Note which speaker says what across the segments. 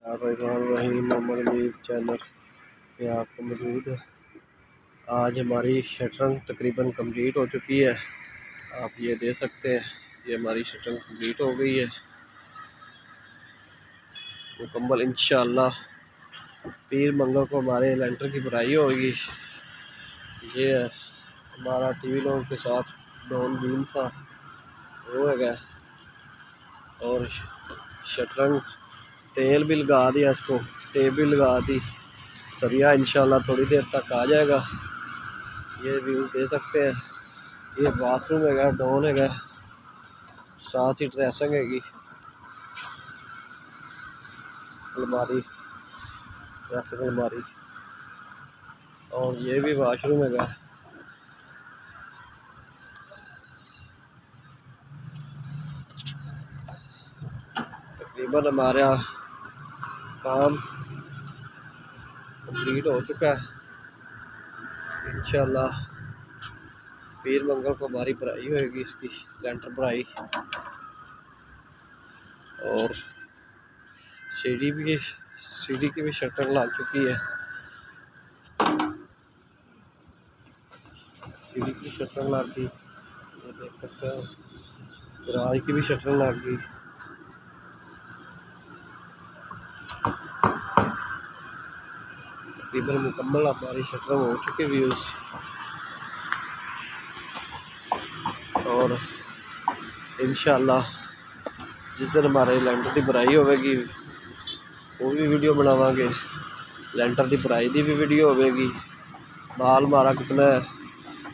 Speaker 1: रहीम मोहम्मद अमीर चैनल पे आपको मौजूद है। आज हमारी शटरिंग तकरीबन कंप्लीट हो चुकी है। आप ये दे सकते हैं, ये हमारी शटरिंग कंप्लीट हो गई है मुकम्मल। इंशाअल्लाह पीर मंगल को हमारे लेंटर की भराई होगी। ये है हमारा टीवी लोग के साथ डॉन बीम था वो है, और शटरिंग तेल भी लगा दिया, इसको टेप भी लगा दी। सरिया इंशाल्लाह थोड़ी देर तक आ जाएगा। ये व्यू दे सकते हैं। ये बाथरूम है, डॉन है, साथ ही ड्रेसिंग हैगी, अलमारी, ड्रेसिंग अलमारी, और ये भी वाशरूम है। तकरीबन हमारा काम कंप्लीट हो चुका है। इंशाल्लाह पीर मंगल को हमारी भराई होगी, इसकी लेंटर भराई। और सीढ़ी की भी शटर लग चुकी है। सीढ़ी की शटर लग गई, ये देख सकते हो। गराज की भी शटर लग गई। तकरीबन मुकम्मल हमारी शटर हो चुकी व्यूज। और इंशाल्लाह जिस दिन हमारे लेंटर की भराई होगी वो भी वीडियो बनावांगे। लेंटर की भराई की भी वीडियो होगी। माल हमारा कितना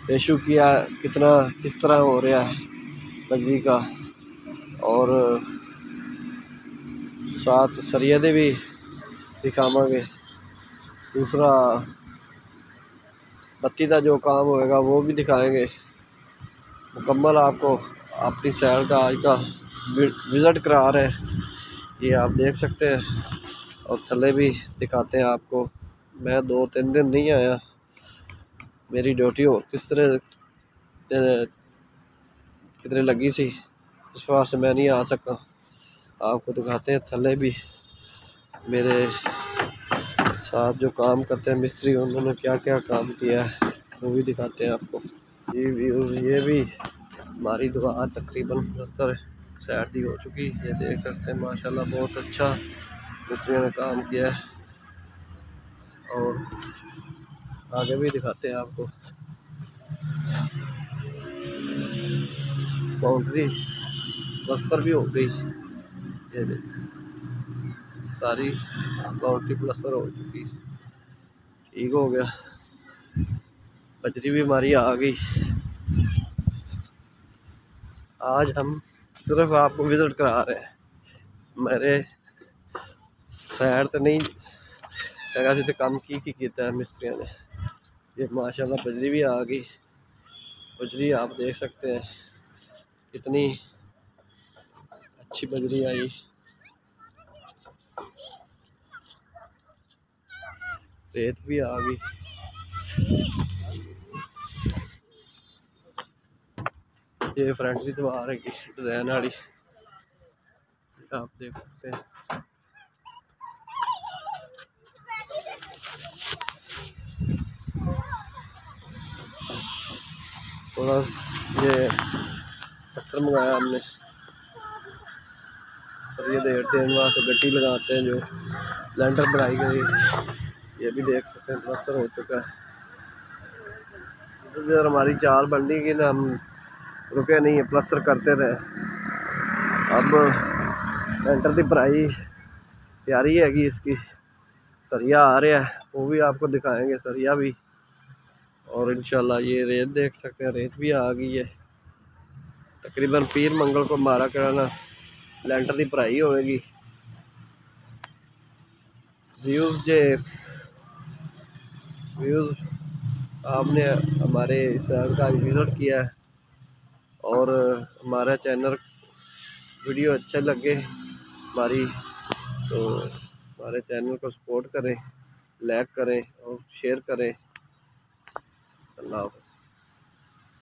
Speaker 1: रेशू किया, कितना किस तरह हो रहा है बजरी का, और साथ सरिया दे भी दिखावांगे। दूसरा बत्ती का जो काम होएगा वो भी दिखाएंगे मुकम्मल। आपको अपनी सैर का आज का विज़िट करा रहे हैं, ये आप देख सकते हैं। और थल्ले भी दिखाते हैं आपको। मैं 2-3 दिन नहीं आया, मेरी ड्यूटी हो किस तरह कितने लगी सी, इस वास्ते मैं नहीं आ सका। आपको दिखाते हैं थल्ले भी मेरे साथ जो काम करते हैं मिस्त्री, उन्होंने क्या क्या काम किया है वो भी दिखाते हैं आपको। ये भी हमारी दुआ तकरीबन प्लस्तर साइड दी हो चुकी, ये देख सकते हैं। माशाल्लाह बहुत अच्छा मिस्त्रियों ने काम किया है। और आगे भी दिखाते हैं आपको। बाउंड्री प्लस्तर भी हो गई, ये देख सारी बाउंड्री प्लस्तर हो चुकी, ठीक हो गया। बजरी भी हमारी आ गई। आज हम सिर्फ आपको विजिट करा रहे हैं, मेरे सैर तो नहीं जगह से तो काम की किया है मिस्त्रियों ने। ये माशाल्लाह बजरी भी आ गई। बजरी आप देख सकते हैं कितनी अच्छी बजरी आई। रेत भी आ गई। ये फ्रंट की दीवार है डिजाइन वाली, आप देख सकते हैं। थोड़ा ये पत्थर मंगाया हमने, और ये देन वास्ते गट्टी लगाते हैं जो लेंटर बढ़ाई गई। ये भी देख सकते हैं प्लस्तर हो चुका है। इधर हमारी चाल बन गई ना, हम रुके नहीं है, प्लस्तर करते रहे। अब लेंटर की भराई तैयारी हैगी, इसकी सरिया आ रहा है, वो भी आपको दिखाएंगे सरिया भी। और इंशाल्लाह ये रेत देख सकते हैं, रेत भी आ गई है। तकरीबन पीर मंगल को हमारा कराना लेंटर की भराई होगी। व्यूज़ आपने हमारे शहर का विजिट किया है, और हमारा चैनल वीडियो अच्छा लगे हमारी, तो हमारे चैनल को सपोर्ट करें, लाइक करें और शेयर करें। अल्लाह हाफ़िज़।